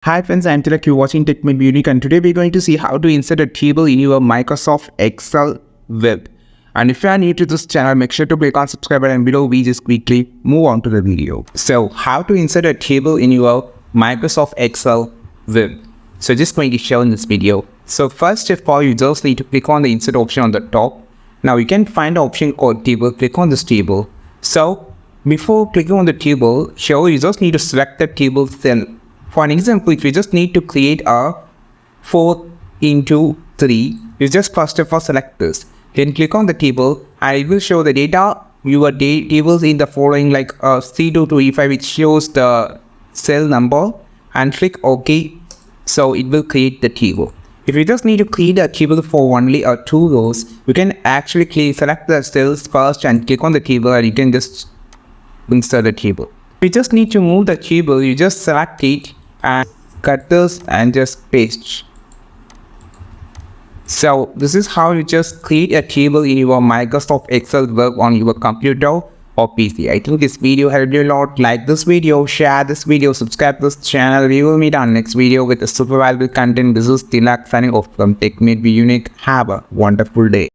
Hi friends, I'm Tilak, you're watching TechMate Unique, and today we're going to see how to insert a table in your Microsoft Excel web. And if you are new to this channel, make sure to click on subscribe button below. We just quickly move on to the video. So how to insert a table in your Microsoft Excel web. So just going to show in this video. So first of all, you just need to click on the insert option on the top. Now you can find the option called table, click on this table. So before clicking on the table, here you just need to select the table cell. For an example, if you just need to create a 4 into 3, you just first of all select this. Then click on the table and it will show the data, your tables in the following like C2 to E5, which shows the cell number, and click OK. So it will create the table. If you just need to create a table for only 2 rows, you can actually select the cells first and click on the table, and you can just insert the table. If you just need to move the table, you just select it and cut this and just paste. So this is how you just create a table in your Microsoft Excel web on your computer or PC. I think this video helped you a lot. Like this video, share this video, subscribe to this channel. We will meet on next video with a super valuable content. This is Tilak signing off from TechMate Unique. Have a wonderful day.